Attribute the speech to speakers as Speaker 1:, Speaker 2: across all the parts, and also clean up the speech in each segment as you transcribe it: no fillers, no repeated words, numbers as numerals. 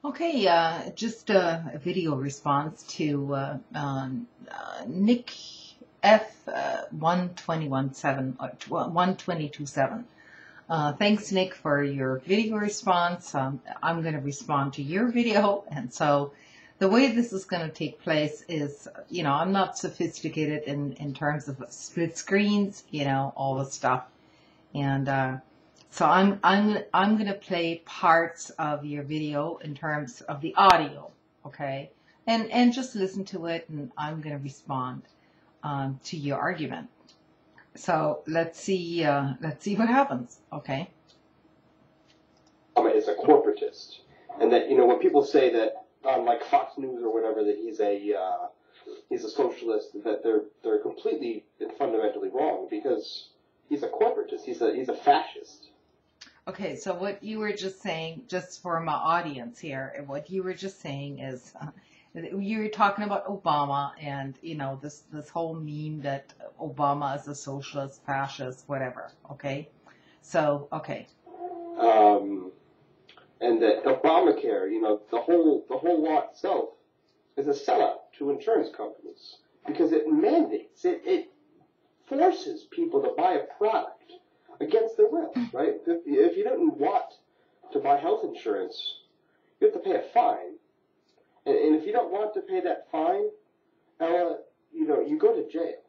Speaker 1: Okay, just a video response to Nick F1227 or 1227. Thanks, Nick, for your video response. I'm going to respond to your video, and so the way this is going to take place is, I'm not sophisticated in terms of split screens, all the stuff, and so I'm going to play parts of your video in terms of the audio, okay, and just listen to it, and I'm going to respond to your argument. So let's see what happens, okay?
Speaker 2: Is a corporatist, and that when people say that on like Fox News or whatever that he's a socialist, that they're completely and fundamentally wrong because he's a corporatist. He's a fascist.
Speaker 1: Okay, so what you were just saying, just for my audience here, what you were just saying is you were talking about Obama and this whole meme that Obama is a socialist, fascist, whatever. Okay, so okay.
Speaker 2: And that Obamacare, the whole law itself is a sellout to insurance companies because it mandates, it forces people to buy a product against their will, right? If you didn't want to buy health insurance, you have to pay a fine. And if you don't want to pay that fine, you go to jail.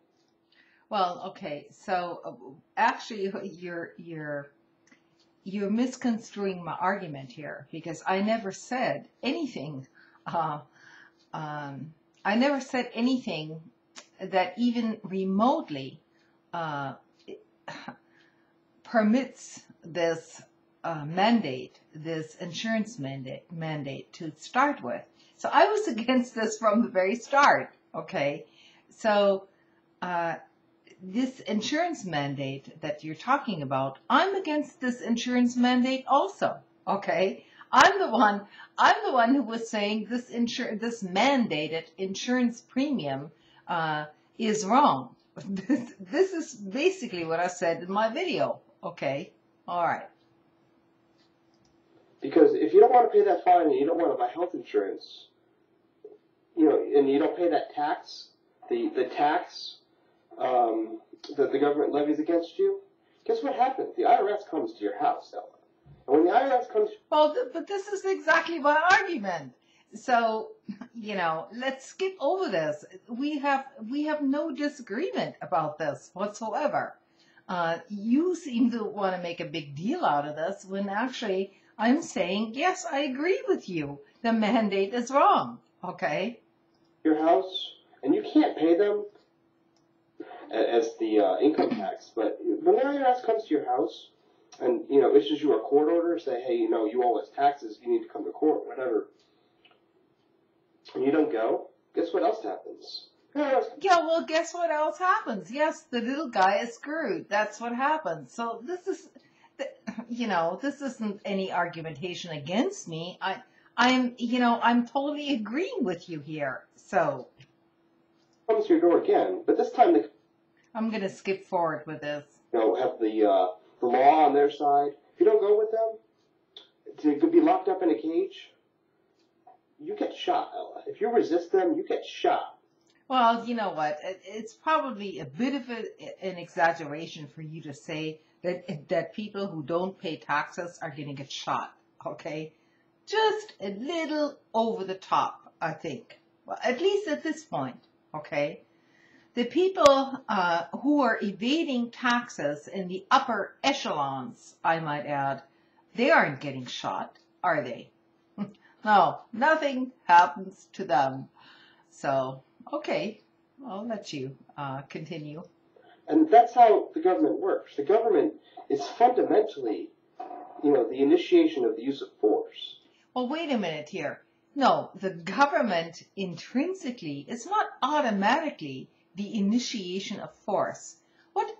Speaker 1: Well, okay, so actually you're misconstruing my argument here because I never said anything. I never said anything that even remotely permits this mandate, this insurance mandate to start with. So I was against this from the very start, okay? So this insurance mandate that you're talking about, I'm against this insurance mandate also, okay? I'm the one who was saying this mandated insurance premium is wrong. This is basically what I said in my video, okay? All right.
Speaker 2: Because if you don't want to pay that fine and you don't want to buy health insurance, and you don't pay that tax, the tax that the government levies against you, guess what happens? The IRS comes to your house, Ella. And when the IRS comes...
Speaker 1: Well, but this is exactly my argument. So, let's skip over this. We have no disagreement about this whatsoever. You seem to want to make a big deal out of this when actually I'm saying, yes, I agree with you. The mandate is wrong, okay?
Speaker 2: Your house, and you can't pay them as the income tax, but when the IRS comes to your house and, issues you a court order, say, hey, you owe us taxes, you need to come to court, whatever, and you don't go, guess what else happens?
Speaker 1: Yeah, well, guess what else happens? Yes, the little guy is screwed. That's what happens. So this is, this isn't any argumentation against me. I'm totally agreeing with you here. So
Speaker 2: comes to your door again, but this time
Speaker 1: I'm going to skip forward with this.
Speaker 2: Have the law on their side. If you don't go with them, to be locked up in a cage, you get shot, Ella. If you resist them, you get shot.
Speaker 1: Well, you know what? It's probably a bit of an exaggeration for you to say that people who don't pay taxes are going to get shot, okay? Just a little over the top, I think. Well, at least at this point, okay? The people who are evading taxes in the upper echelons, I might add, they aren't getting shot, are they? No, nothing happens to them. So, okay, I'll let you continue.
Speaker 2: And that's how the government works. The government is fundamentally, the initiation of the use of force.
Speaker 1: Well, wait a minute here. No, the government intrinsically is not automatically the initiation of force. What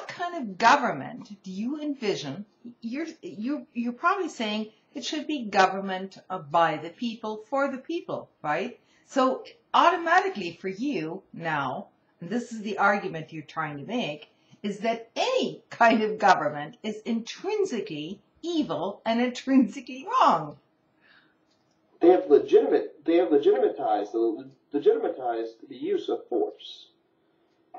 Speaker 1: kind of government do you envision? You're probably saying it should be government by the people for the people, right? So automatically for you now, and this is the argument you're trying to make, is that any kind of government is intrinsically evil and intrinsically wrong.
Speaker 2: they have legitimatized the use of force.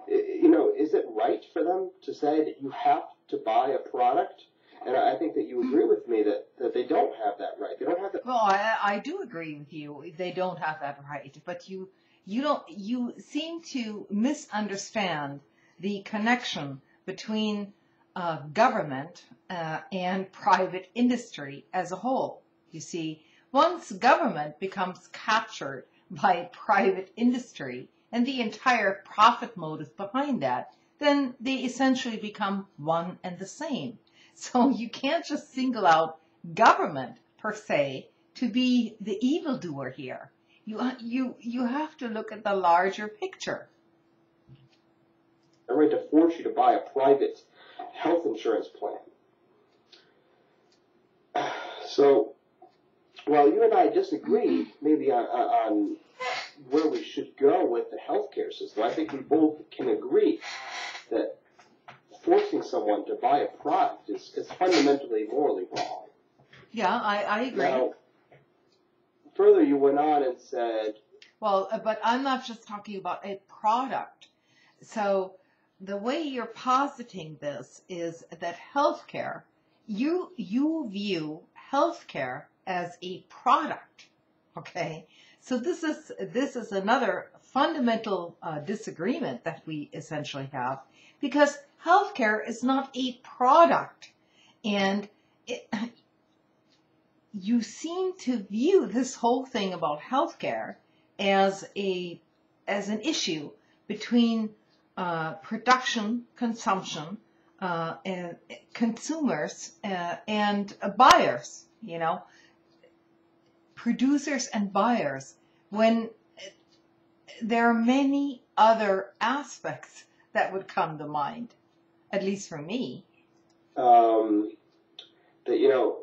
Speaker 2: You know, is it right for them to say that you have to buy a product? And I think that you agree with me that they don't have that right. They don't have that.
Speaker 1: Well, I do agree with you. They don't have that right, but you seem to misunderstand the connection between government and private industry as a whole. You see, once government becomes captured by private industry and the entire profit motive behind that, then they essentially become one and the same. So you can't just single out government per se to be the evildoer here. You have to look at the larger picture.
Speaker 2: They're right to force you to buy a private health insurance plan. So, while you and I disagree maybe on where we should go with the healthcare system, I think we both can agree that forcing someone to buy a product is fundamentally morally wrong.
Speaker 1: Yeah, I agree.
Speaker 2: Now, further, you went on and said...
Speaker 1: Well, but I'm not just talking about a product. So the way you're positing this is that healthcare, you view healthcare as a product, okay? So this is another fundamental disagreement that we essentially have, because healthcare is not a product, and you seem to view this whole thing about healthcare as an issue between production, consumption, and consumers and buyers. You know, producers and buyers. When there are many other aspects that would come to mind, at least for me.
Speaker 2: That, you know,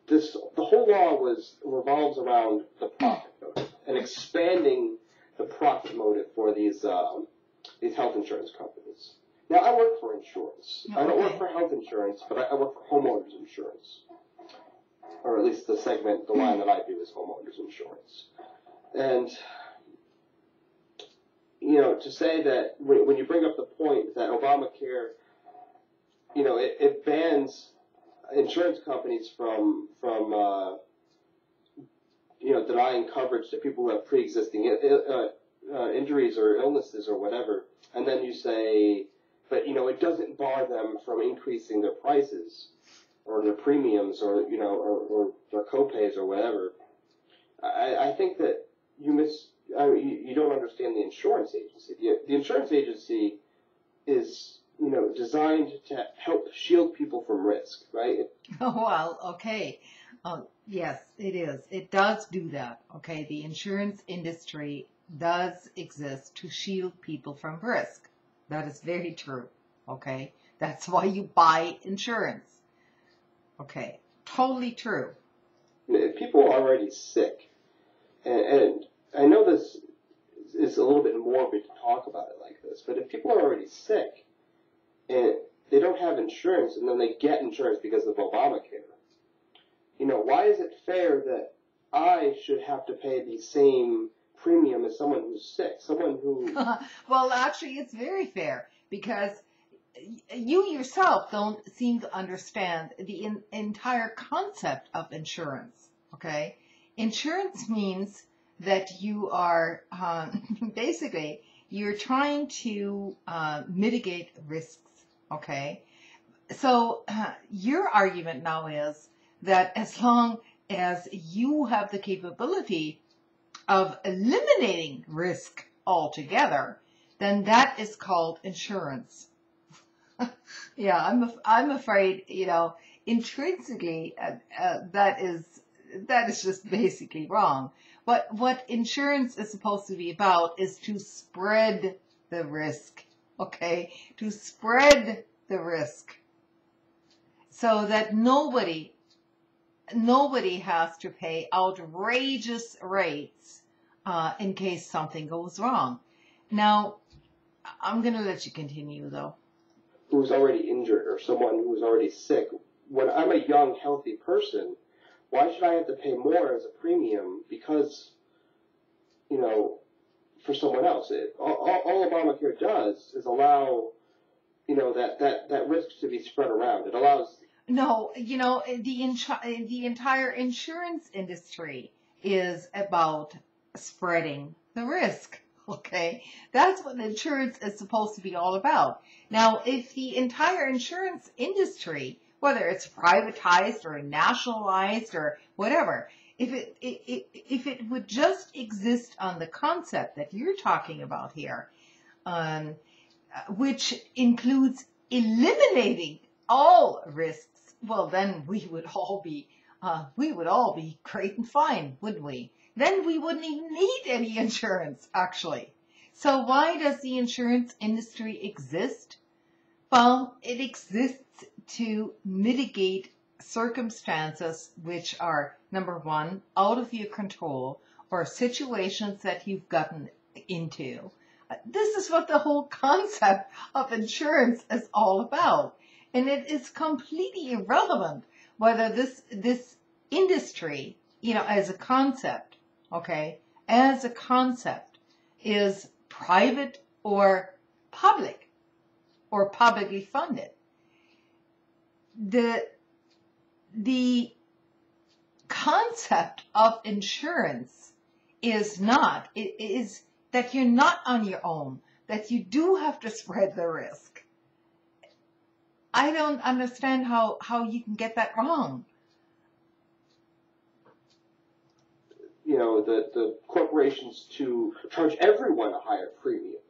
Speaker 2: the whole law revolves around the profit motive and expanding the profit motive for these health insurance companies. Now, I work for insurance.
Speaker 1: Okay.
Speaker 2: I don't work for health insurance, but I work for homeowners insurance. Or at least the line that I do is homeowners insurance. And, you know, to say that when you bring up the point that Obamacare, you know, it bans insurance companies from you know, denying coverage to people who have pre-existing injuries or illnesses or whatever, and then you say, but, you know, it doesn't bar them from increasing their prices or their premiums or, you know, or their co-pays or whatever. I think that you don't understand the insurance agency. The insurance agency is, you know, designed to help shield people from risk, right?
Speaker 1: Oh, well, okay. Yes, it is. It does do that. Okay, the insurance industry does exist to shield people from risk. That is very true. Okay, that's why you buy insurance. Okay, totally true.
Speaker 2: If people are already sick, and I know this is a little bit morbid to talk about it like this, but if people are already sick and they don't have insurance and then they get insurance because of Obamacare, you know, why is it fair that I should have to pay the same premium as someone who's sick? Someone who...
Speaker 1: Well, actually, it's very fair, because you yourself don't seem to understand the entire concept of insurance, okay? Insurance means that you are, basically, you're trying to mitigate risks, okay? So your argument now is that as long as you have the capability of eliminating risk altogether, then that is called insurance. Yeah, I'm afraid, you know, intrinsically that is just basically wrong. What insurance is supposed to be about is to spread the risk, okay? To spread the risk so that nobody has to pay outrageous rates in case something goes wrong. Now, I'm going to let you continue, though.
Speaker 2: Who's already injured or someone who's already sick. When I'm a young, healthy person, why should I have to pay more as a premium because, for someone else? All Obamacare does is allow, that risk to be spread around. It allows.
Speaker 1: No, the entire insurance industry is about spreading the risk. Okay, that's what insurance is supposed to be all about. Now, if the entire insurance industry, whether it's privatized or nationalized or whatever, if it would just exist on the concept that you're talking about here, which includes eliminating all risks, well, then we would all be great and fine, wouldn't we? Then we wouldn't even need any insurance, actually. So why does the insurance industry exist? Well, it exists to mitigate circumstances which are, number one, out of your control, or situations that you've gotten into. This is what the whole concept of insurance is all about. And it is completely irrelevant whether this industry, as a concept, okay, as a concept is private or publicly funded. The concept of insurance is that you're not on your own, that you do have to spread the risk. I don't understand how you can get that wrong.
Speaker 2: The corporations to charge everyone a higher premium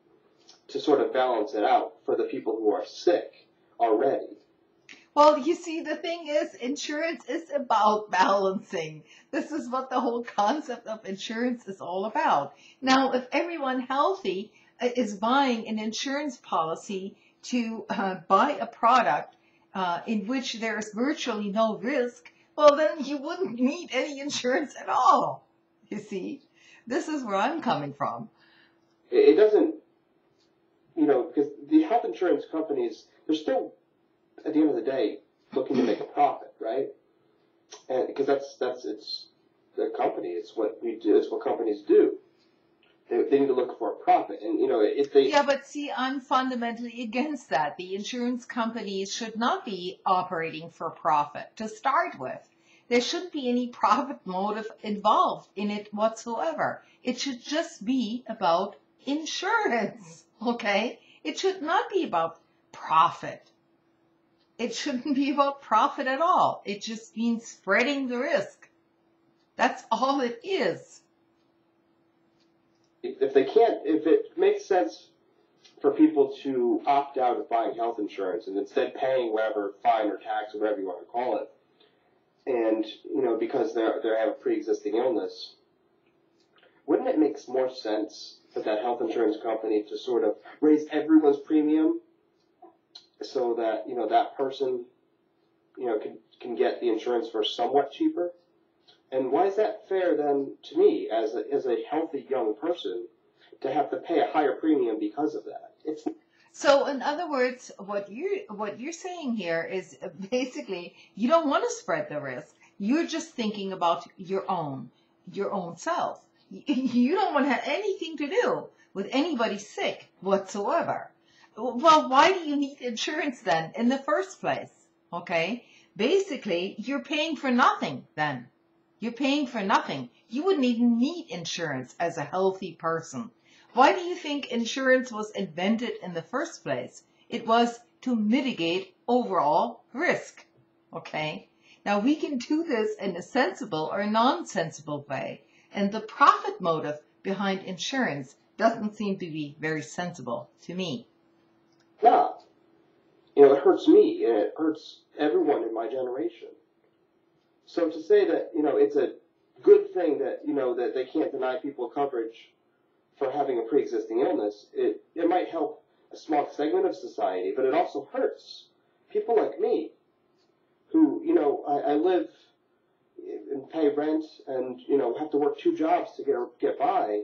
Speaker 2: to sort of balance it out for the people who are sick already.
Speaker 1: Well, you see, the thing is, insurance is about balancing. This is what the whole concept of insurance is all about. Now, if everyone healthy is buying an insurance policy to buy a product in which there is virtually no risk, well, then you wouldn't need any insurance at all. You see, this is where I'm coming from.
Speaker 2: It doesn't, because the health insurance companies, they're still, at the end of the day, looking to make a profit, right? And because it's their company. It's what we do. It's what companies do. They need to look for a profit, and if they.
Speaker 1: Yeah, but see, I'm fundamentally against that. The insurance companies should not be operating for profit to start with. There shouldn't be any profit motive involved in it whatsoever. It should just be about insurance, okay? It should not be about profit. It shouldn't be about profit at all. It just means spreading the risk. That's all it is.
Speaker 2: If it makes sense for people to opt out of buying health insurance and instead paying whatever fine or tax or whatever you want to call it, and because they have a pre-existing illness, wouldn't it make more sense for that health insurance company to sort of raise everyone's premium so that that person can get the insurance for somewhat cheaper? And why is that fair then to me as a healthy young person to have to pay a higher premium because of that?
Speaker 1: So in other words, what you're saying here is basically you don't want to spread the risk. You're just thinking about your own self. You don't want to have anything to do with anybody sick whatsoever. Well, why do you need insurance then in the first place? Okay? Basically, you're paying for nothing then. You're paying for nothing. You wouldn't even need insurance as a healthy person. Why do you think insurance was invented in the first place? It was to mitigate overall risk. Okay? Now, we can do this in a sensible or non-sensible way. And the profit motive behind insurance doesn't seem to be very sensible to me.
Speaker 2: Yeah. It hurts me, and it hurts everyone in my generation. So to say that, it's a good thing that, that they can't deny people coverage for having a pre-existing illness, it might help a small segment of society, but it also hurts people like me who, I live and pay rent and, have to work 2 jobs to get by.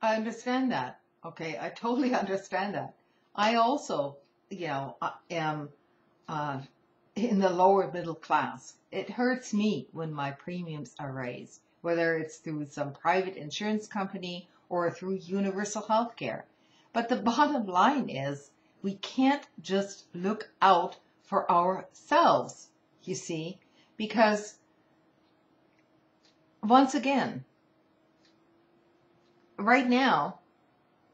Speaker 1: I understand that. Okay, I totally understand that. I also, am in the lower middle class. It hurts me when my premiums are raised, whether it's through some private insurance company or through universal health care. But the bottom line is we can't just look out for ourselves, you see, because once again, right now,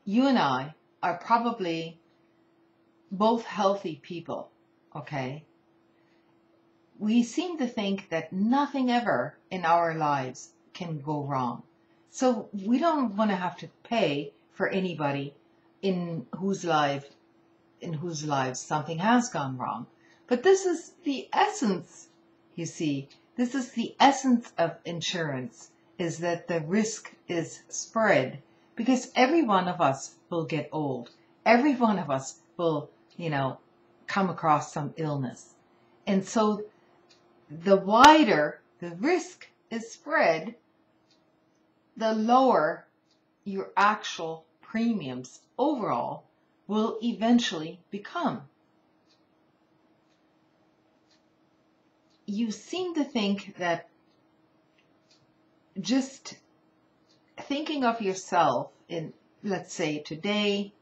Speaker 1: you and I are probably both healthy people, okay? We seem to think that nothing ever in our lives can go wrong. So we don't want to have to pay for anybody in whose lives something has gone wrong. But this is the essence, you see. This is the essence of insurance, is that the risk is spread, because every one of us will get old. Every one of us will, come across some illness. And so the wider the risk is spread, the lower your actual premiums overall will eventually become. You seem to think that just thinking of yourself in, let's say, today,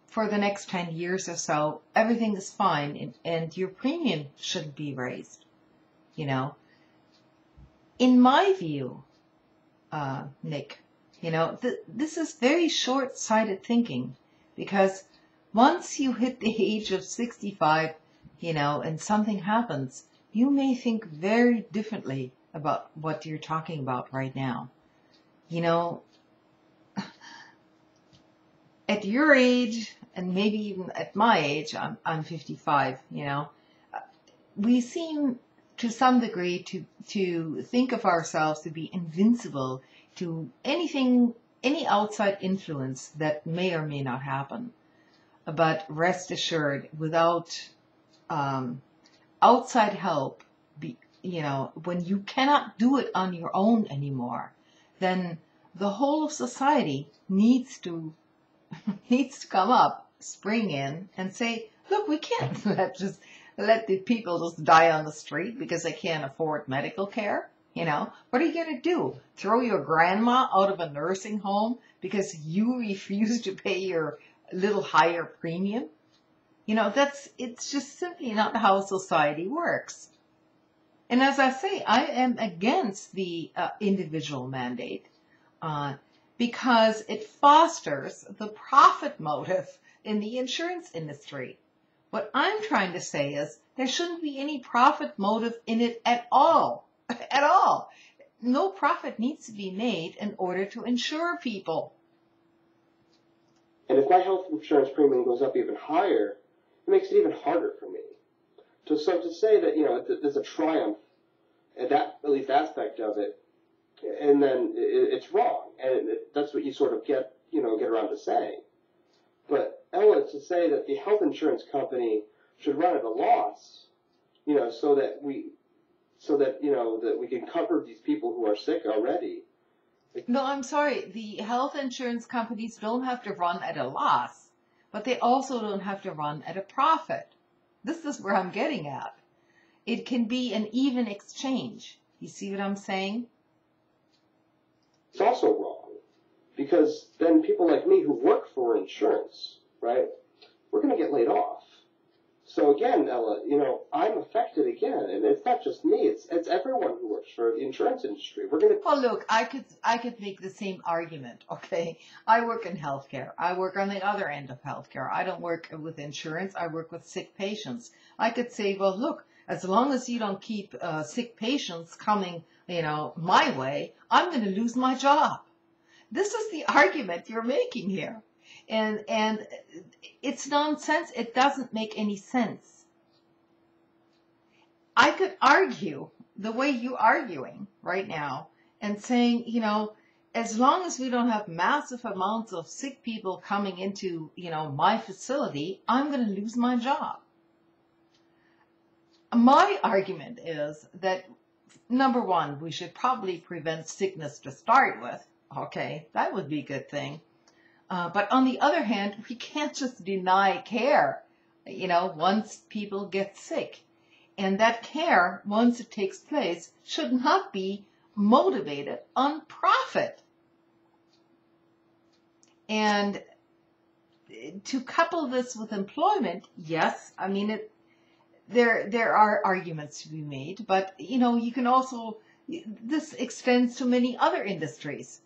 Speaker 1: for the next 10 years or so, everything is fine and your premium shouldn't be raised. In my view, Nick, this is very short-sighted thinking, because once you hit the age of 65, and something happens, you may think very differently about what you're talking about right now. At your age, and maybe even at my age, I'm 55, we seem to some degree to think of ourselves to be invincible to anything, any outside influence that may or may not happen. But rest assured, without outside help, when you cannot do it on your own anymore, then the whole of society needs to come up, spring in, and say, look, we can't let the people just die on the street because they can't afford medical care. What are you going to do? Throw your grandma out of a nursing home because you refuse to pay your little higher premium? It's just simply not how society works. And as I say, I am against the individual mandate because it fosters the profit motive in the insurance industry. What I'm trying to say is there shouldn't be any profit motive in it at all. At all. No profit needs to be made in order to insure people.
Speaker 2: And if my health insurance premium goes up even higher, it makes it even harder for me. So to say that, there's a triumph at that, at least aspect of it, and then it's wrong. And that's what you sort of get around to saying. But Ella, to say that the health insurance company should run at a loss, so that we can cover these people who are sick already.
Speaker 1: No, I'm sorry. The health insurance companies don't have to run at a loss, but they also don't have to run at a profit. This is where I'm getting at. It can be an even exchange. You see what I'm saying?
Speaker 2: It's also wrong, because then people like me who work for insurance, right, we're going to get laid off. So again, Ella, I'm affected again, and it's not just me; it's everyone who works for the insurance industry. We're going to.
Speaker 1: Well, look, I could make the same argument. Okay, I work in healthcare. I work on the other end of healthcare. I don't work with insurance. I work with sick patients. I could say, well, look, as long as you don't keep sick patients coming, my way, I'm going to lose my job. This is the argument you're making here. And it's nonsense. It doesn't make any sense. I could argue the way you're arguing right now and saying, as long as we don't have massive amounts of sick people coming into, my facility, I'm going to lose my job. My argument is that, number one, we should probably prevent sickness to start with. Okay, that would be a good thing. But on the other hand, we can't just deny care, once people get sick. And that care, once it takes place, should not be motivated on profit. And to couple this with employment, yes, I mean, there are arguments to be made, but, you can also, this extends to many other industries.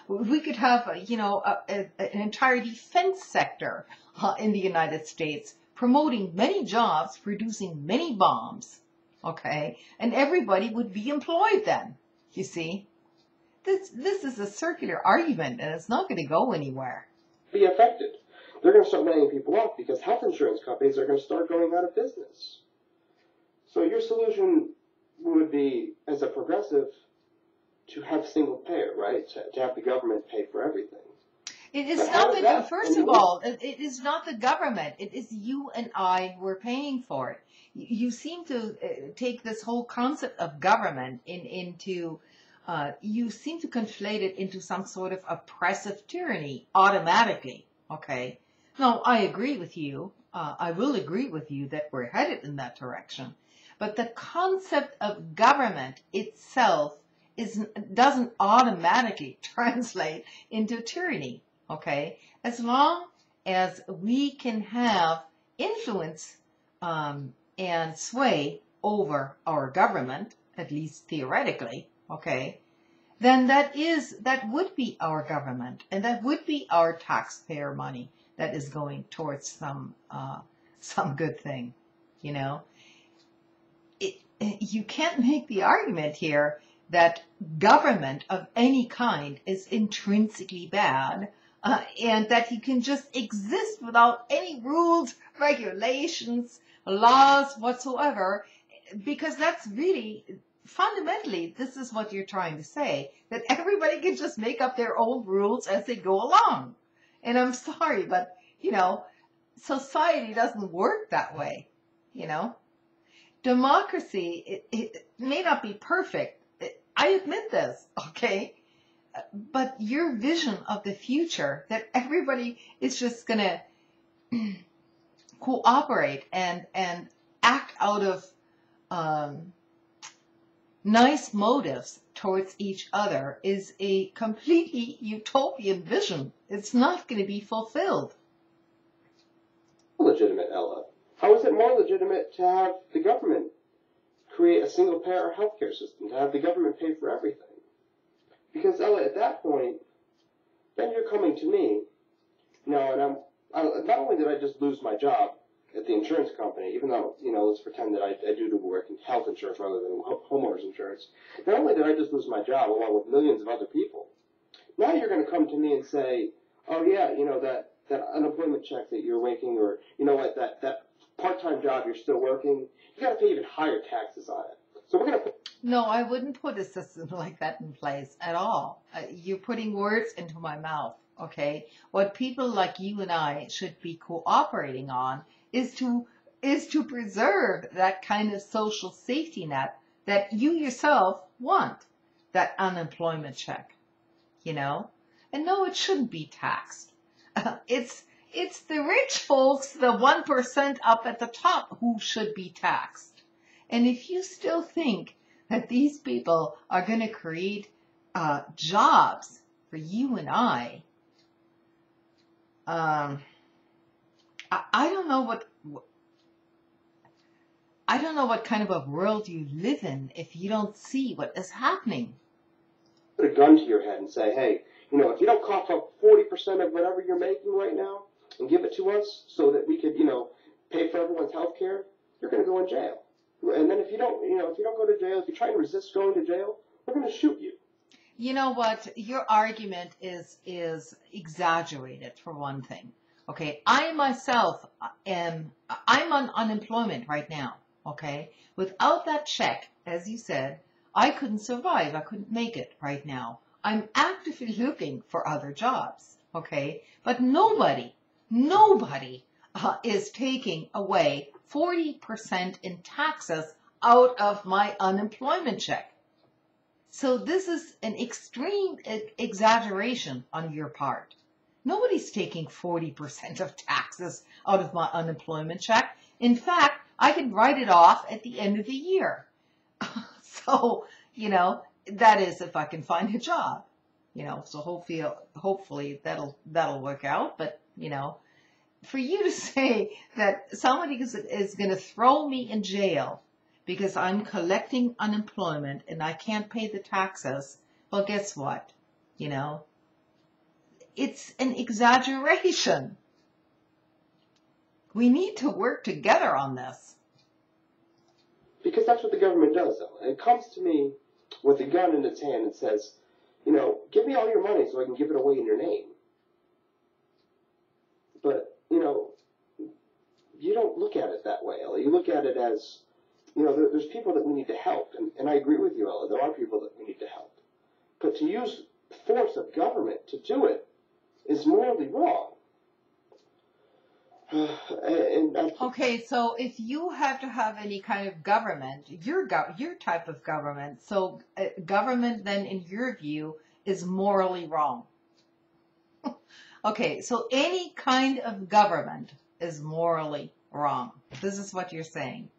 Speaker 1: We could have, an entire defense sector in the United States promoting many jobs, producing many bombs, okay? And everybody would be employed then, you see? This is a circular argument, and it's not going to go anywhere.
Speaker 2: Be affected. They're going to start laying people off because health insurance companies are going to start going out of business. So your solution would be, as a progressive, to have single payer, right? To have the government pay for everything.
Speaker 1: It is not first of all, it is not the government. It is you and I who are paying for it. You seem to take this whole concept of government into, you seem to conflate it into some sort of oppressive tyranny automatically, okay? No, I agree with you. I will agree with you that we're headed in that direction. But the concept of government itself doesn't automatically translate into tyranny. Okay, as long as we can have influence and sway over our government, at least theoretically, okay, then that would be our government, and that would be our taxpayer money that is going towards some good thing. You can't make the argument here that government of any kind is intrinsically bad. And that you can just exist without any rules, regulations, laws whatsoever, because that's really, fundamentally, this is what you're trying to say, that everybody can just make up their own rules as they go along. And I'm sorry, but, society doesn't work that way, Democracy, it may not be perfect. I admit this, okay? But your vision of the future, that everybody is just going to cooperate and act out of nice motives towards each other, is a completely utopian vision. It's not going to be fulfilled.
Speaker 2: Legitimate, Ella. How is it more legitimate to have the government create a single-payer healthcare system, to have the government pay for everything? Because, Ella, at that point, then you're coming to me, and not only did I just lose my job at the insurance company, even though, let's pretend that I do work in health insurance rather than homeowners insurance, not only did I just lose my job along with millions of other people, now you're going to come to me and say, oh yeah, that unemployment check that you're making, or, that part-time job you're still working, you got to pay even higher taxes on it. So we're going to...
Speaker 1: No, I wouldn't put a system like that in place at all. You're putting words into my mouth, okay? What people like you and I should be cooperating on is to preserve that kind of social safety net that you yourself want, that unemployment check, And no, it shouldn't be taxed. It's the rich folks, the 1% up at the top, who should be taxed. And if you still think that these people are going to create jobs for you and I don't know what kind of a world you live in if you don't see what is happening.
Speaker 2: Put a gun to your head and say, hey, if you don't cough up 40% of whatever you're making right now and give it to us so that we could, pay for everyone's health care, you're going to go in jail. And then if you don't go to jail, if you try and resist going to jail, we're going to shoot you.
Speaker 1: You know what? Your argument is exaggerated, for one thing. Okay, I myself I'm on unemployment right now. Okay, without that check, as you said, I couldn't survive. I couldn't make it right now. I'm actively looking for other jobs. Okay, but nobody is taking away 40% in taxes out of my unemployment check. So this is an extreme exaggeration on your part. Nobody's taking 40% of taxes out of my unemployment check. In fact, I can write it off at the end of the year. So, that is if I can find a job, so hopefully that'll work out. But, for you to say that somebody is going to throw me in jail because I'm collecting unemployment and I can't pay the taxes, well, guess what? It's an exaggeration. We need to work together on this.
Speaker 2: Because that's what the government does, though. It comes to me with a gun in its hand and says, give me all your money so I can give it away in your name. But, you don't look at it that way, Ella. You look at it as, there's people that we need to help. And I agree with you, Ella. There are people that we need to help. But to use force of government to do it is morally wrong.
Speaker 1: Okay, so if you have to have any kind of government, your type of government, so government then in your view is morally wrong. Okay, so any kind of government is morally wrong. This is what you're saying.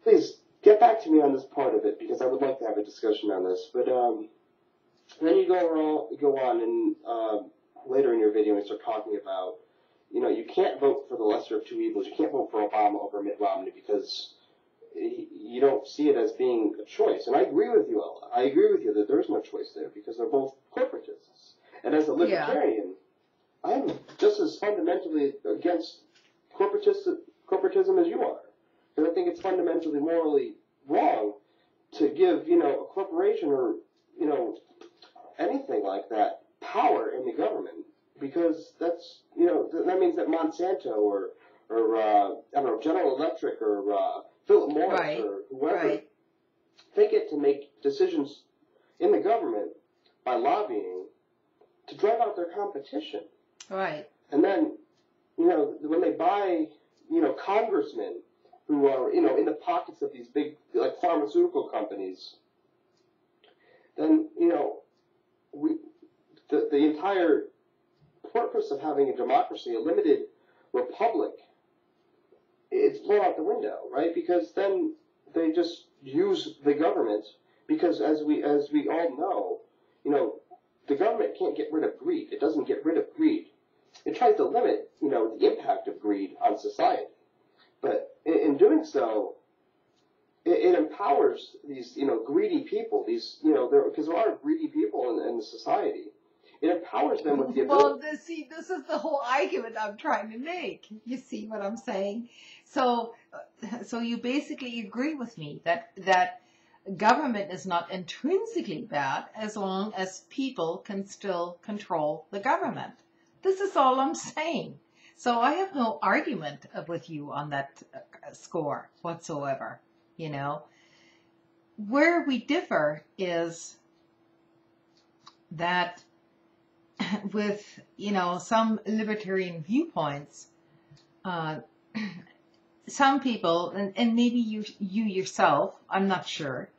Speaker 2: Please get back to me on this part of it, because I would like to have a discussion on this. But then you go on and later in your video you start talking about, you can't vote for the lesser of two evils. You can't vote for Obama over Mitt Romney because you don't see it as being a choice. And I agree with you, Ella. I agree with you that there is no choice there because they're both corporatists. And as a libertarian, I'm just as fundamentally against corporatism as you are. Because I think it's fundamentally morally wrong to give, a corporation or, anything like that power in the government. Because that's, that means that Monsanto or I don't know, General Electric or Philip Morris or whoever, they get to make decisions in the government by lobbying to drive out their competition.
Speaker 1: Right.
Speaker 2: And then, when they buy, congressmen who are, in the pockets of these big, like, pharmaceutical companies, then, the entire purpose of having a democracy, a limited republic, it's blown out the window, right? Because then they just use the government, because as we all know, the government can't get rid of greed. It doesn't get rid of greed. It tries to limit, the impact of greed on society. But in doing so, it empowers these, greedy people. These, because there are greedy people in the society. It empowers them with the ability.
Speaker 1: Well, this is the whole argument I'm trying to make. You see what I'm saying? So you basically agree with me that government is not intrinsically bad as long as people can still control the government. This is all I'm saying. So I have no argument with you on that score whatsoever. Where we differ is that with, some libertarian viewpoints, some people, and maybe you yourself, I'm not sure,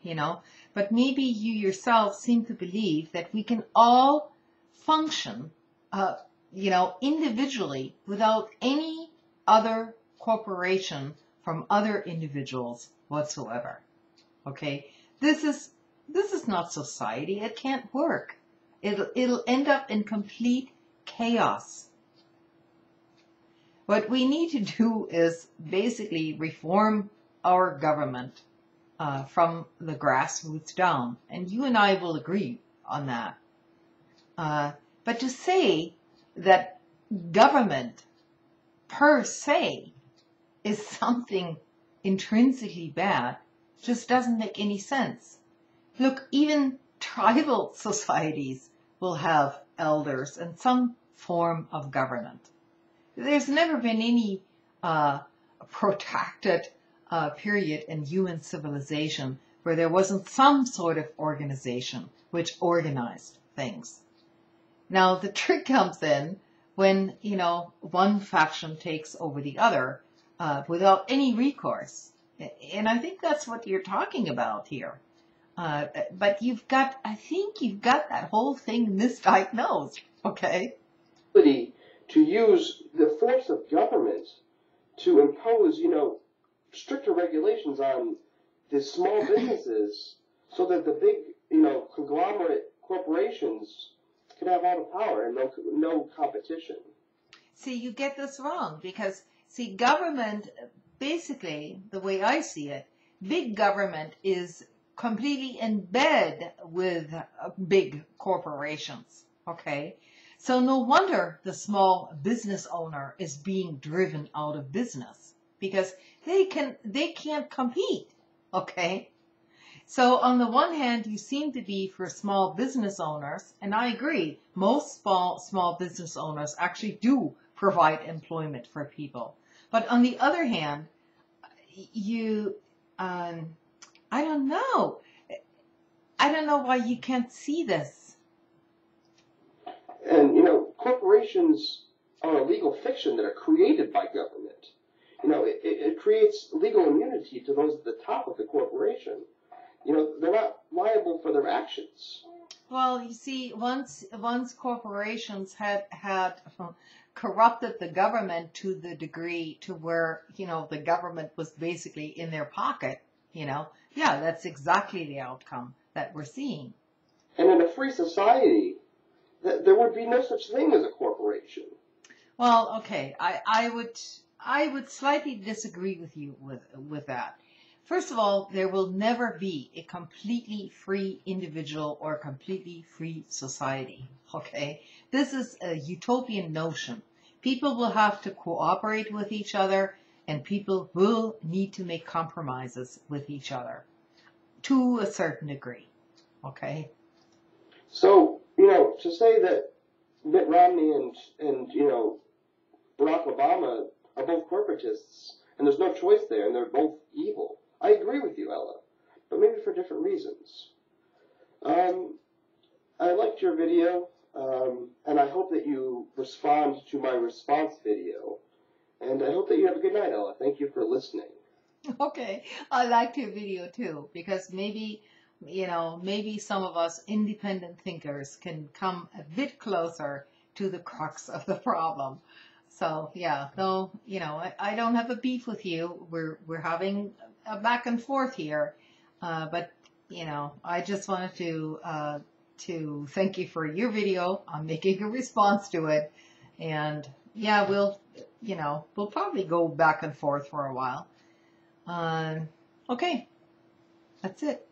Speaker 1: but maybe you yourself seem to believe that we can all function, individually without any other corporation from other individuals whatsoever. Okay? This is not society. It can't work. It'll end up in complete chaos. What we need to do is basically reform our government from the grassroots down. And you and I will agree on that. But to say that government per se is something intrinsically bad just doesn't make any sense. Look, even tribal societies will have elders and some form of government. There's never been any protracted period in human civilization where there wasn't some sort of organization which organized things. Now, the trick comes in when, one faction takes over the other without any recourse. And I think that's what you're talking about here. But I think you've got that whole thing misdiagnosed, okay?
Speaker 2: To use the force of government to impose, stricter regulations on the small businesses so that the big, conglomerate corporations can have all the power and no competition.
Speaker 1: See, you get this wrong because, see, government, basically, the way I see it, big government is completely in bed with big corporations, okay? So no wonder the small business owner is being driven out of business because they can't compete, okay? So on the one hand, you seem to be for small business owners, and I agree, most small business owners actually do provide employment for people. But on the other hand, you, I don't know. I don't know why you can't see this.
Speaker 2: And, corporations are a legal fiction that are created by government. It creates legal immunity to those at the top of the corporation. They're not liable for their actions.
Speaker 1: Well, you see, once corporations had corrupted the government to the degree to where, the government was basically in their pocket, yeah, that's exactly the outcome that we're seeing.
Speaker 2: And in a free society, there would be no such thing as a corporation.
Speaker 1: Well, okay, I would slightly disagree with you with that. First of all, there will never be a completely free individual or a completely free society, okay? This is a utopian notion. People will have to cooperate with each other, and people will need to make compromises with each other to a certain degree, okay?
Speaker 2: So, to say that Mitt Romney and Barack Obama are both corporatists, and there's no choice there, and they're both evil. I agree with you, Ella, but maybe for different reasons. I liked your video, and I hope that you respond to my response video, and I hope that you have a good night, Ella. Thank you for listening.
Speaker 1: Okay, I liked your video too, because maybe some of us independent thinkers can come a bit closer to the crux of the problem. So yeah, no, I don't have a beef with you. We're having a back and forth here, but I just wanted to thank you for your video. I'm making a response to it, and yeah, we'll probably go back and forth for a while. Okay, that's it.